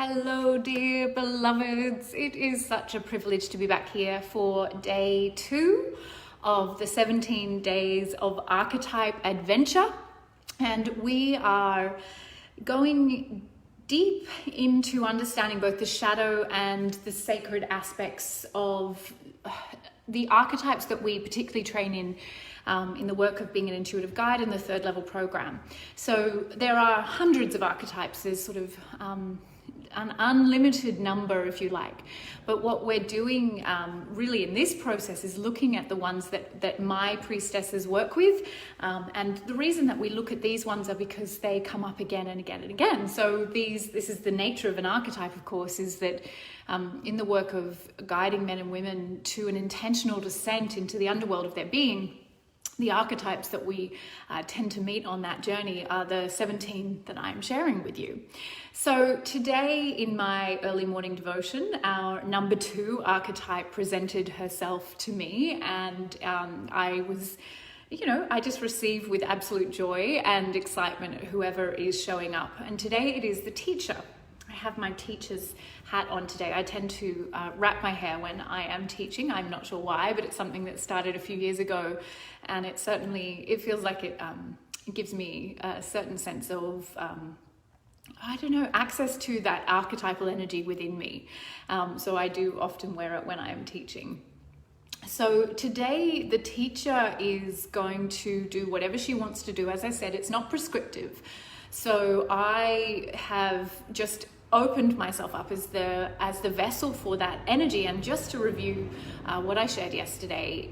Hello, dear beloveds. It is such a privilege to be back here for day 2 of the 17 days of archetype adventure. And we are going deep into understanding both the shadow and the sacred aspects of the archetypes that we particularly train in the work of being an intuitive guide in the 3rd level program. So there are hundreds of archetypes. There's sort of an unlimited number, if you like. But what we're doing really in this process is looking at the ones that my priestesses work with. And the reason that we look at these ones are because they come up again and again and again. So this is the nature of an archetype, of course, is that in the work of guiding men and women to an intentional descent into the underworld of their being, the archetypes that we tend to meet on that journey are the 17 that I'm sharing with you. So today in my early morning devotion, our number 2 archetype presented herself to me, and I was, I just receive with absolute joy and excitement whoever is showing up. And today it is the teacher. I have my teacher's hat on today. I tend to wrap my hair when I am teaching. I'm not sure why, but it's something that started a few years ago, and it feels like it gives me a certain sense of access to that archetypal energy within me. So I do often wear it when I am teaching. So today the teacher is going to do whatever she wants to do. As I said, it's not prescriptive. So I have just opened myself up as the vessel for that energy. And just to review what I shared yesterday,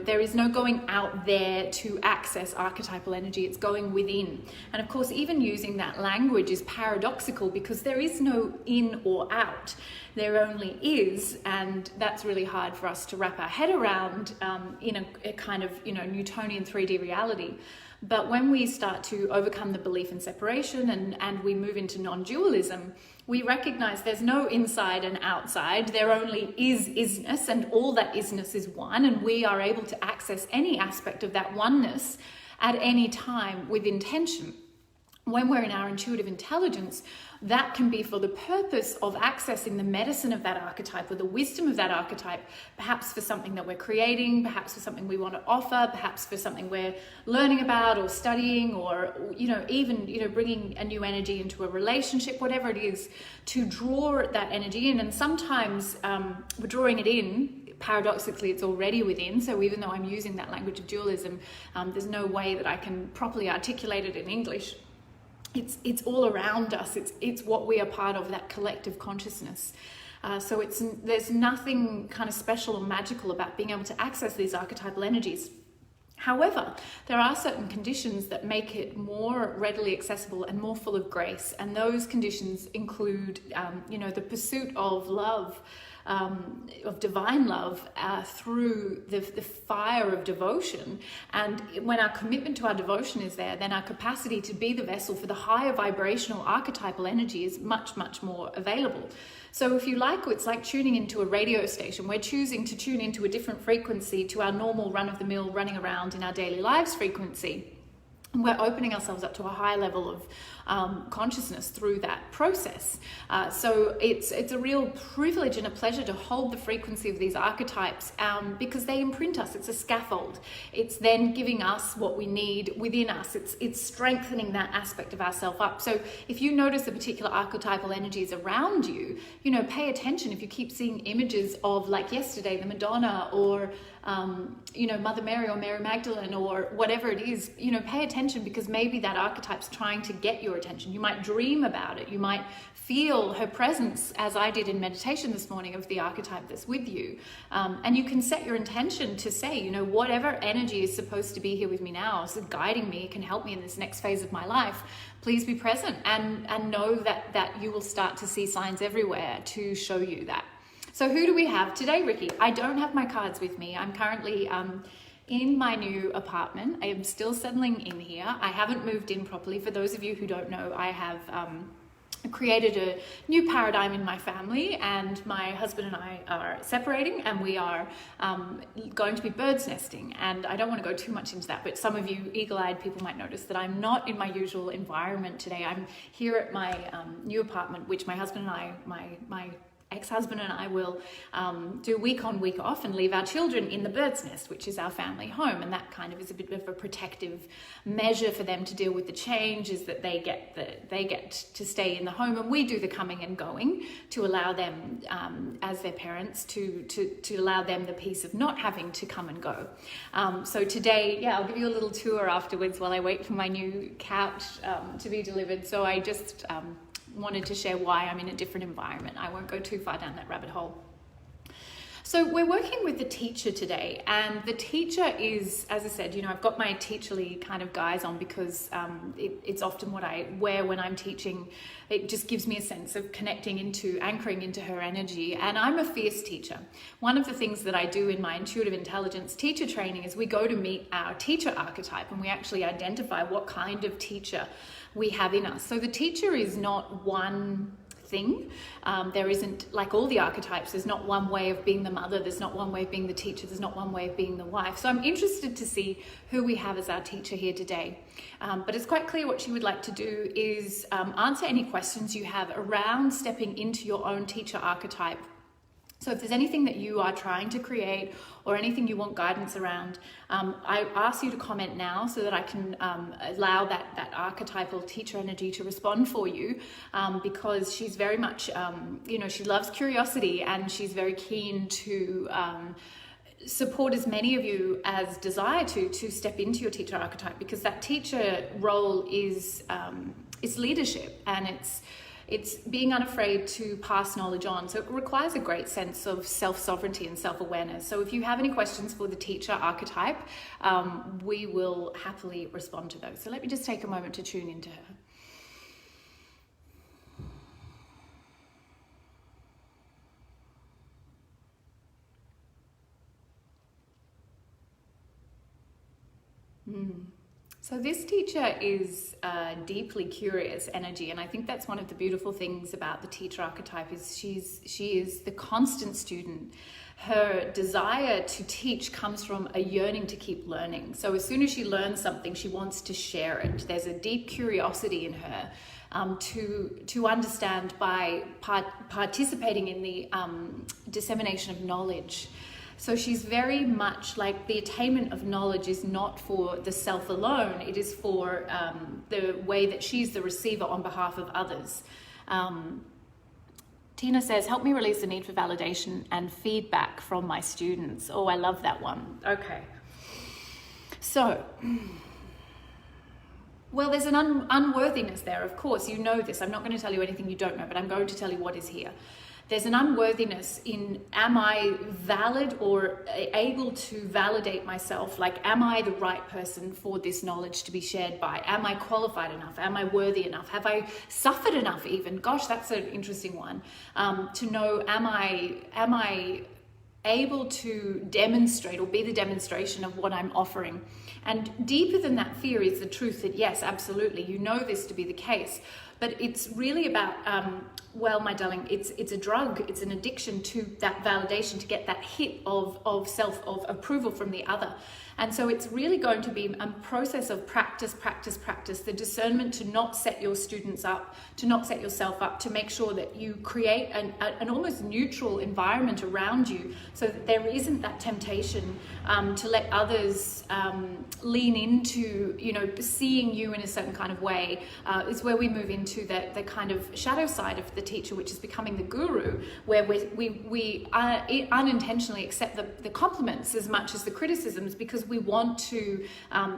there is no going out there to access archetypal energy. It's going within. And of course, even using that language is paradoxical because there is no in or out. There only is, and that's really hard for us to wrap our head around in a kind of Newtonian 3D reality. But when we start to overcome the belief in separation and we move into non-dualism, we recognize there's no inside and outside. There only is isness, and all that isness is one, and we are able to access any aspect of that oneness at any time with intention. When we're in our intuitive intelligence, that can be for the purpose of accessing the medicine of that archetype or the wisdom of that archetype, perhaps for something that we're creating, perhaps for something we want to offer, perhaps for something we're learning about or studying, or even bringing a new energy into a relationship, whatever it is, to draw that energy in. And sometimes we're drawing it in. Paradoxically, it's already within. So even though I'm using that language of dualism, there's no way that I can properly articulate it in English. It's all around us. It's what we are part of, that collective consciousness. So there's nothing kind of special or magical about being able to access these archetypal energies. However, there are certain conditions that make it more readily accessible and more full of grace. And those conditions include, the pursuit of love, of divine love through the fire of devotion. And when our commitment to our devotion is there, then our capacity to be the vessel for the higher vibrational archetypal energy is much, much more available. So if you like, it's like tuning into a radio station. We're choosing to tune into a different frequency to our normal run-of-the-mill, running around in our daily lives frequency. And we're opening ourselves up to a high level of consciousness through that process. So it's a real privilege and a pleasure to hold the frequency of these archetypes because they imprint us. It's a scaffold. It's then giving us what we need within us. It's strengthening that aspect of ourself up. So if you notice the particular archetypal energies around you, pay attention. If you keep seeing images of, like yesterday, the Madonna, or Mother Mary or Mary Magdalene or whatever it is, pay attention, because maybe that archetype's trying to get your attention. You might dream about it. You might feel her presence, as I did in meditation this morning, of the archetype that's with you. And you can set your intention to say, whatever energy is supposed to be here with me now, is guiding me, can help me in this next phase of my life, please be present and know that you will start to see signs everywhere to show you that. So who do we have today, Ricky? I don't have my cards with me. I'm currently in my new apartment. I am still settling in here. I haven't moved in properly. For those of you who don't know, I have created a new paradigm in my family, and my husband and I are separating, and we are going to be birds nesting. And I don't want to go too much into that, but some of you eagle-eyed people might notice that I'm not in my usual environment today. I'm here at my new apartment, which my husband and I, my ex-husband and I will do week on, week off, and leave our children in the bird's nest, which is our family home. And that kind of is a bit of a protective measure for them to deal with the change, is that they get to stay in the home, and we do the coming and going to allow them, as their parents, to allow them the peace of not having to come and go. So today, I'll give you a little tour afterwards while I wait for my new couch to be delivered. So I just wanted to share why I'm in a different environment. I won't go too far down that rabbit hole. So we're working with the teacher today, and the teacher is, as I said, I've got my teacherly kind of guise on because it's often what I wear when I'm teaching. It just gives me a sense of anchoring into her energy. And I'm a fierce teacher. One of the things that I do in my intuitive intelligence teacher training is we go to meet our teacher archetype, and we actually identify what kind of teacher we have in us. So the teacher is not one thing. There isn't, like all the archetypes, there's not one way of being the mother, there's not one way of being the teacher, there's not one way of being the wife. So I'm interested to see who we have as our teacher here today. But it's quite clear what she would like to do is answer any questions you have around stepping into your own teacher archetype. So if there's anything that you are trying to create or anything you want guidance around, I ask you to comment now so that I can allow that archetypal teacher energy to respond for you, because she's very much, she loves curiosity, and she's very keen to support as many of you as desire to step into your teacher archetype, because that teacher role is leadership, and it's being unafraid to pass knowledge on. So it requires a great sense of self-sovereignty and self-awareness. So if you have any questions for the teacher archetype, we will happily respond to those. So let me just take a moment to tune into her. So this teacher is a deeply curious energy, and I think that's one of the beautiful things about the teacher archetype is she is the constant student. Her desire to teach comes from a yearning to keep learning. So as soon as she learns something, she wants to share it. There's a deep curiosity in her to understand by participating in the dissemination of knowledge. So she's very much like the attainment of knowledge is not for the self alone, it is for the way that she's the receiver on behalf of others. Tina says, help me release the need for validation and feedback from my students. Oh, I love that one. Okay. So, well, there's an unworthiness there, of course. You know this. I'm not going to tell you anything you don't know, but I'm going to tell you what is here. There's an unworthiness in, am I valid or able to validate myself? Like, am I the right person for this knowledge to be shared by? Am I qualified enough? Am I worthy enough? Have I suffered enough even? Gosh, that's an interesting one. To know, am I able to demonstrate or be the demonstration of what I'm offering? And deeper than that fear is the truth that yes, absolutely, you know this to be the case. But it's really about, well, my darling, it's a drug, it's an addiction to that validation, to get that hit of approval from the other. And so it's really going to be a process of practice, the discernment to not set your students up, to not set yourself up, to make sure that you create an almost neutral environment around you so that there isn't that temptation to let others lean into, seeing you in a certain kind of way, is where we move into the kind of shadow side of the teacher, which is becoming the guru, where we unintentionally accept the compliments as much as the criticisms, because we want to,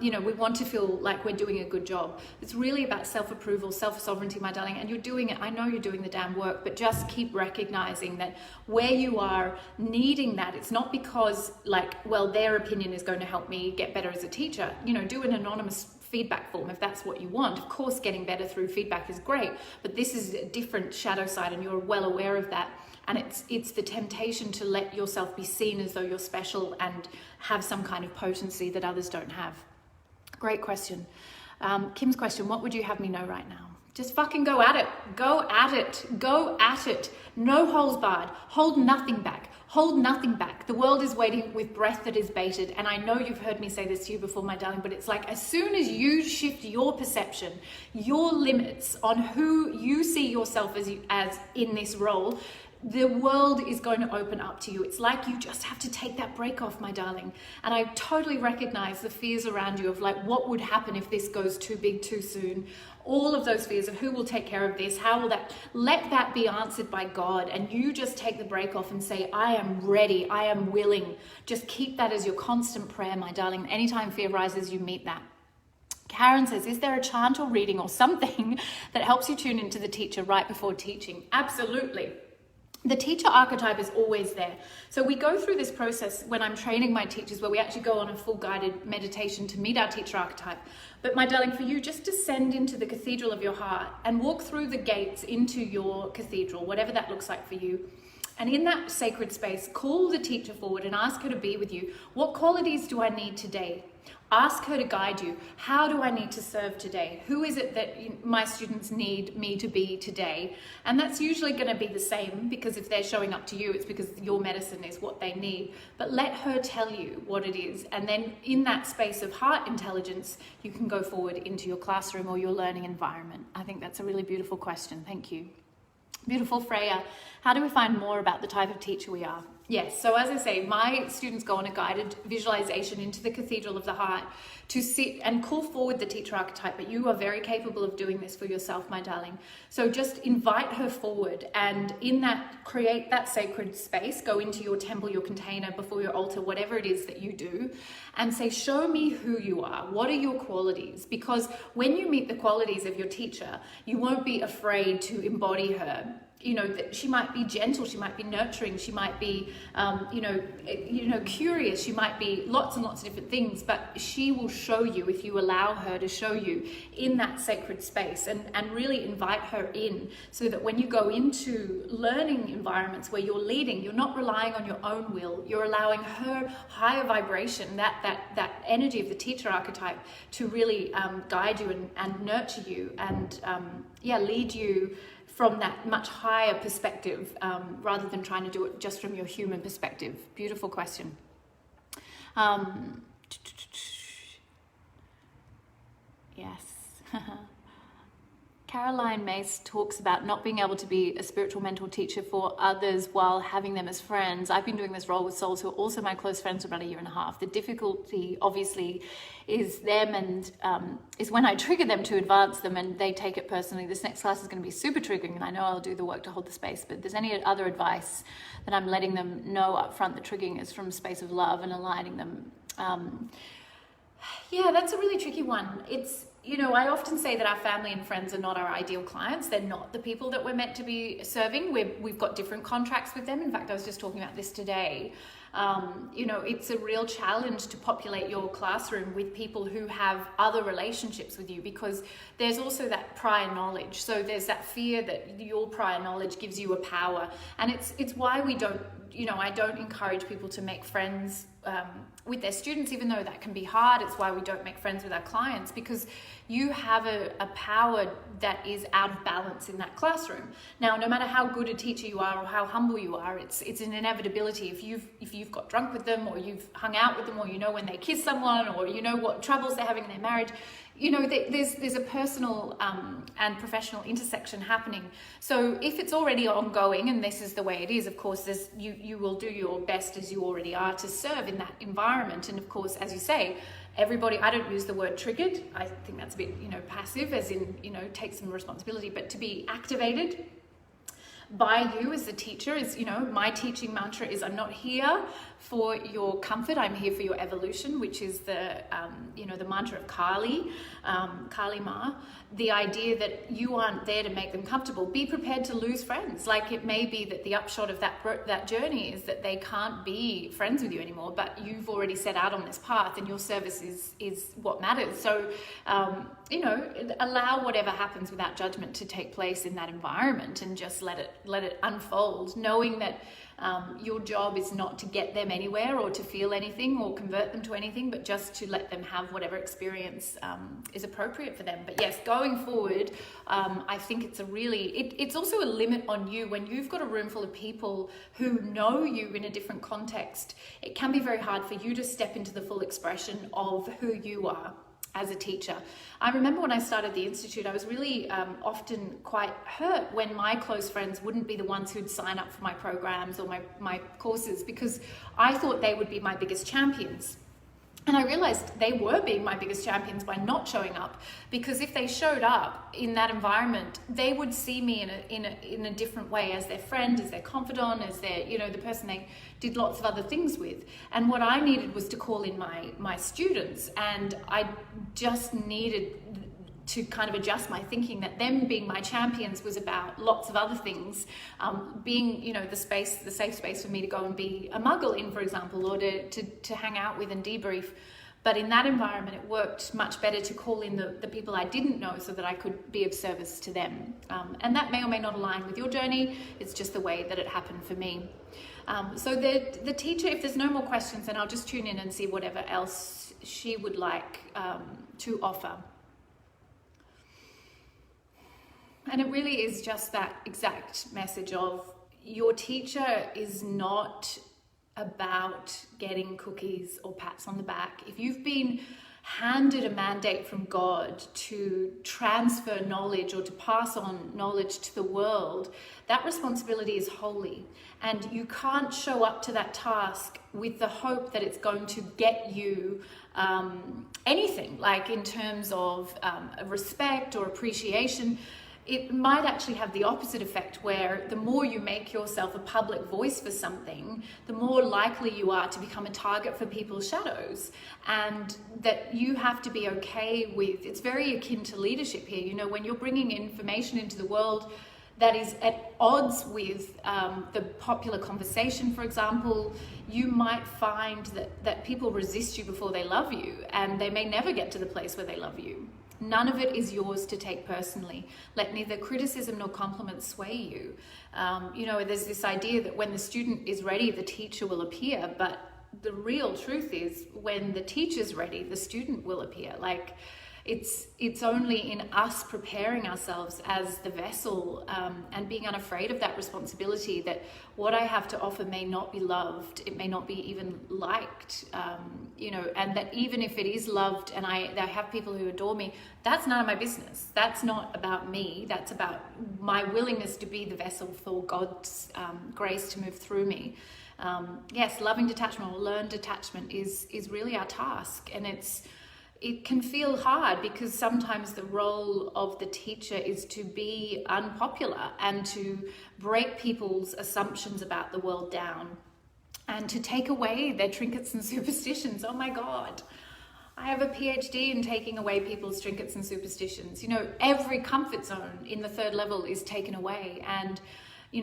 we want to feel like we're doing a good job. It's really about self-approval, self-sovereignty, my darling, and you're doing it. I know you're doing the damn work, but just keep recognizing that where you are needing that, it's not because their opinion is going to help me get better as a teacher. Do an anonymous feedback form if that's what you want. Of course, getting better through feedback is great, but this is a different shadow side, and you're well aware of that. And it's the temptation to let yourself be seen as though you're special and have some kind of potency that others don't have. Great question. Kim's question, what would you have me know right now? Just fucking go at it. Go at it. Go at it. No holes barred. Hold nothing back. Hold nothing back. The world is waiting with breath that is bated. And I know you've heard me say this to you before, my darling, but it's like as soon as you shift your perception, your limits on who you see yourself as in this role, the world is going to open up to you. It's like you just have to take that break off, my darling. And I totally recognize the fears around you of like, what would happen if this goes too big too soon? All of those fears of who will take care of this, how will that, let that be answered by God. And you just take the break off and say, I am ready, I am willing. Just keep that as your constant prayer, my darling. Anytime fear rises, you meet that. Karen says, is there a chant or reading or something that helps you tune into the teacher right before teaching? Absolutely. The teacher archetype is always there. So we go through this process when I'm training my teachers where we actually go on a full guided meditation to meet our teacher archetype. But my darling, for you, just descend into the cathedral of your heart and walk through the gates into your cathedral, whatever that looks like for you. And in that sacred space, call the teacher forward and ask her to be with you. What qualities do I need today? Ask her to guide you. How do I need to serve today? Who is it that my students need me to be today? And that's usually going to be the same, because if they're showing up to you, it's because your medicine is what they need. But let her tell you what it is. And then in that space of heart intelligence, you can go forward into your classroom or your learning environment. I think that's a really beautiful question. Thank you. Beautiful Freya. How do we find more about the type of teacher we are? Yes, so as I say, my students go on a guided visualization into the cathedral of the heart to sit and call forward the teacher archetype, but you are very capable of doing this for yourself, my darling. So just invite her forward, and in that, create that sacred space, go into your temple, your container, before your altar, whatever it is that you do, and say, show me who you are. What are your qualities? Because when you meet the qualities of your teacher, you won't be afraid to embody her. You know, that she might be gentle, she might be nurturing, she might be, curious, she might be lots and lots of different things, but she will show you if you allow her to show you in that sacred space, and really invite her in, so that when you go into learning environments where you're leading, you're not relying on your own will, you're allowing her higher vibration, that energy of the teacher archetype to really guide you and nurture you and lead you from that much higher perspective, rather than trying to do it just from your human perspective. Beautiful question. Yes. Caroline Mace talks about not being able to be a spiritual mentor teacher for others while having them as friends. I've been doing this role with souls who are also my close friends for about 1.5 years. The difficulty, obviously, is them and is when I trigger them to advance them and they take it personally. This next class is going to be super triggering, and I know I'll do the work to hold the space, but if there's any other advice that I'm letting them know up front, the triggering is from a space of love and aligning them. That's a really tricky one. It's, I often say that our family and friends are not our ideal clients. They're not the people that we're meant to be serving. We've got different contracts with them. In fact, I was just talking about this today. It's a real challenge to populate your classroom with people who have other relationships with you, because there's also that prior knowledge. So there's that fear that your prior knowledge gives you a power. And it's why we don't, I don't encourage people to make friends with their students, even though that can be hard. It's why we don't make friends with our clients, because you have a power that is out of balance in that classroom. Now, no matter how good a teacher you are or how humble you are, it's an inevitability. If you've got drunk with them, or you've hung out with them, or when they kiss someone, or what troubles they're having in their marriage, there's a personal and professional intersection happening. So if it's already ongoing and this is the way it is, of course, you will do your best as you already are to serve in that environment. And of course, as you say, everybody, I don't use the word triggered. I think that's a bit, passive, as in, take some responsibility, but to be activated by you as the teacher is, my teaching mantra is, I'm not here for your comfort, I'm here for your evolution, which is the mantra of Kali Ma, the idea that you aren't there to make them comfortable. Be prepared to lose friends. Like, it may be that the upshot of that journey is that they can't be friends with you anymore, but you've already set out on this path and your service is what matters. So, allow whatever happens without judgment to take place in that environment, and just let it unfold, knowing that your job is not to get them anywhere or to feel anything or convert them to anything, but just to let them have whatever experience is appropriate for them. But yes, going forward, I think it's also a limit on you when you've got a room full of people who know you in a different context. It can be very hard for you to step into the full expression of who you are as a teacher. I remember when I started the Institute, I was really often quite hurt when my close friends wouldn't be the ones who'd sign up for my programs or my courses, because I thought they would be my biggest champions. And I realized they were being my biggest champions by not showing up, because if they showed up in that environment, they would see me in a different way, as their friend, as their confidant, as their, the person they did lots of other things with. And what I needed was to call in my students, and I just needed to kind of adjust my thinking that them being my champions was about lots of other things, being the safe space for me to go and be a muggle in, for example, or to hang out with and debrief. But in that environment, it worked much better to call in the people I didn't know, so that I could be of service to them. And that may or may not align with your journey. It's just the way that it happened for me. So the teacher, if there's no more questions, then I'll just tune in and see whatever else she would like to offer. And it really is just that exact message of, your teacher is not about getting cookies or pats on the back. If you've been handed a mandate from God to transfer knowledge or to pass on knowledge to the world, that responsibility is holy. And you can't show up to that task with the hope that it's going to get you anything, like in terms of respect or appreciation. It might actually have the opposite effect, where the more you make yourself a public voice for something, the more likely you are to become a target for people's shadows. And that you have to be okay with, it's very akin to leadership here. When you're bringing information into the world that is at odds with the popular conversation, for example, you might find that people resist you before they love you, and they may never get to the place where they love you. None of it is yours to take personally. Let neither criticism nor compliment sway you. There's this idea that when the student is ready, the teacher will appear. But the real truth is, when the teacher's ready, the student will appear. Like, it's only in us preparing ourselves as the vessel and being unafraid of that responsibility, that what I have to offer may not be loved, it may not be even liked, and that even if it is loved and I have people who adore me, that's none of my business. That's not about me. That's about my willingness to be the vessel for God's grace to move through me. Yes, loving detachment or learned detachment is really our task, and it can feel hard, because sometimes the role of the teacher is to be unpopular and to break people's assumptions about the world down and to take away their trinkets and superstitions. Oh my God, I have a PhD in taking away people's trinkets and superstitions. Every comfort zone in the third level is taken away, and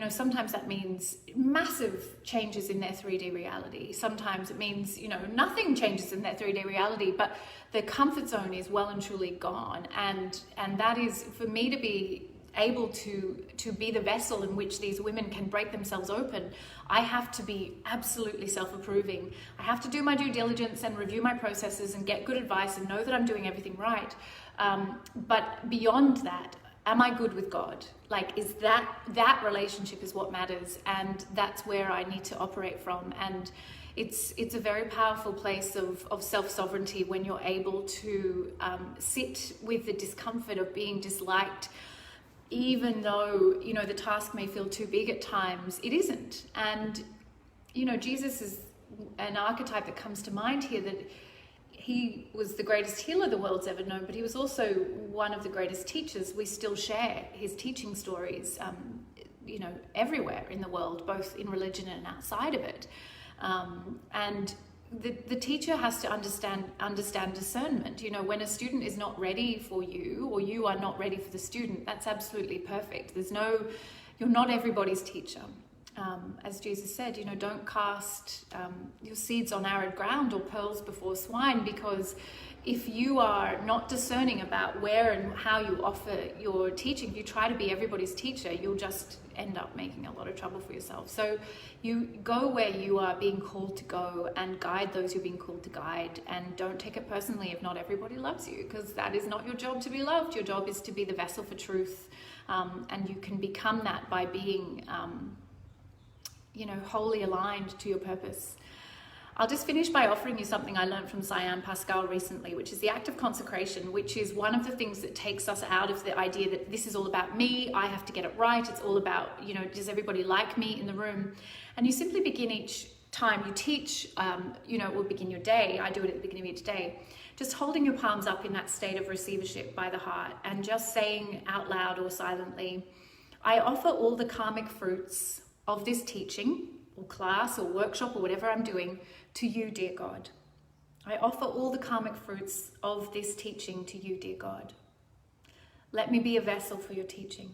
sometimes that means massive changes in their 3D reality. Sometimes it means, nothing changes in their 3D reality, but the comfort zone is well and truly gone. And that is, for me to be able to be the vessel in which these women can break themselves open, I have to be absolutely self-approving. I have to do my due diligence and review my processes and get good advice and know that I'm doing everything right. But beyond that, am I good with God? Like, is that relationship is what matters, and that's where I need to operate from. And it's a very powerful place of self-sovereignty when you're able to sit with the discomfort of being disliked, even though the task may feel too big at times. It isn't. And Jesus is an archetype that comes to mind here, that he was the greatest healer the world's ever known, but he was also one of the greatest teachers. We still share his teaching stories, everywhere in the world, both in religion and outside of it. And the teacher has to understand discernment. When a student is not ready for you, or you are not ready for the student, that's absolutely perfect. You're not everybody's teacher. As Jesus said, don't cast your seeds on arid ground or pearls before swine, because if you are not discerning about where and how you offer your teaching, if you try to be everybody's teacher, you'll just end up making a lot of trouble for yourself. So you go where you are being called to go and guide those you're being called to guide, and don't take it personally if not everybody loves you, because that is not your job to be loved. Your job is to be the vessel for truth, and you can become that by being wholly aligned to your purpose. I'll just finish by offering you something I learned from Cyan Pascal recently, which is the act of consecration, which is one of the things that takes us out of the idea that this is all about me, I have to get it right, it's all about, does everybody like me in the room? And you simply begin each time you teach, or begin your day, I do it at the beginning of each day, just holding your palms up in that state of receivership by the heart and just saying out loud or silently, I offer all the karmic fruits of this teaching or class or workshop or whatever I'm doing to you, dear God. I offer all the karmic fruits of this teaching to you, dear God. Let me be a vessel for your teaching.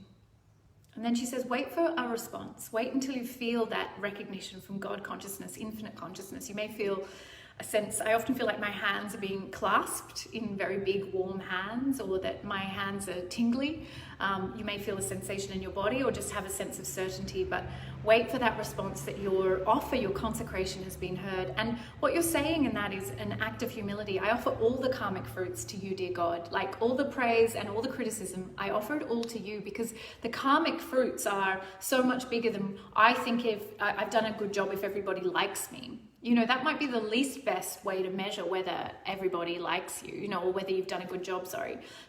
And then she says, wait for a response. Wait until you feel that recognition from God consciousness, infinite consciousness. You may feel a sense, I often feel like my hands are being clasped in very big warm hands, or that my hands are tingly. You may feel a sensation in your body or just have a sense of certainty, but wait for that response that your offer, your consecration has been heard. And what you're saying in that is an act of humility. I offer all the karmic fruits to you, dear God. Like all the praise and all the criticism, I offer it all to you, because the karmic fruits are so much bigger than I think if I've done a good job if everybody likes me. That might be the least best way to measure whether everybody likes you, or whether you've done a good job,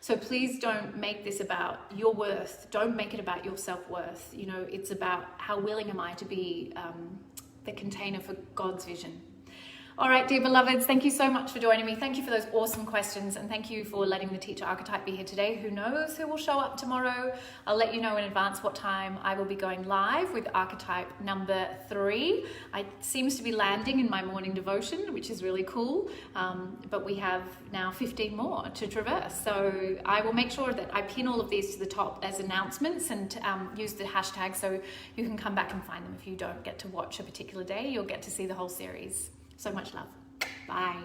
So please don't make this about your worth. Don't make it about your self-worth. It's about how willing am I to be the container for God's vision. All right, dear beloveds, thank you so much for joining me. Thank you for those awesome questions, and thank you for letting the Teacher Archetype be here today. Who knows who will show up tomorrow? I'll let you know in advance what time I will be going live with Archetype number 3. It seems to be landing in my morning devotion, which is really cool, but we have now 15 more to traverse. So I will make sure that I pin all of these to the top as announcements, and use the hashtag so you can come back and find them. If you don't get to watch a particular day, you'll get to see the whole series. So much love. Bye.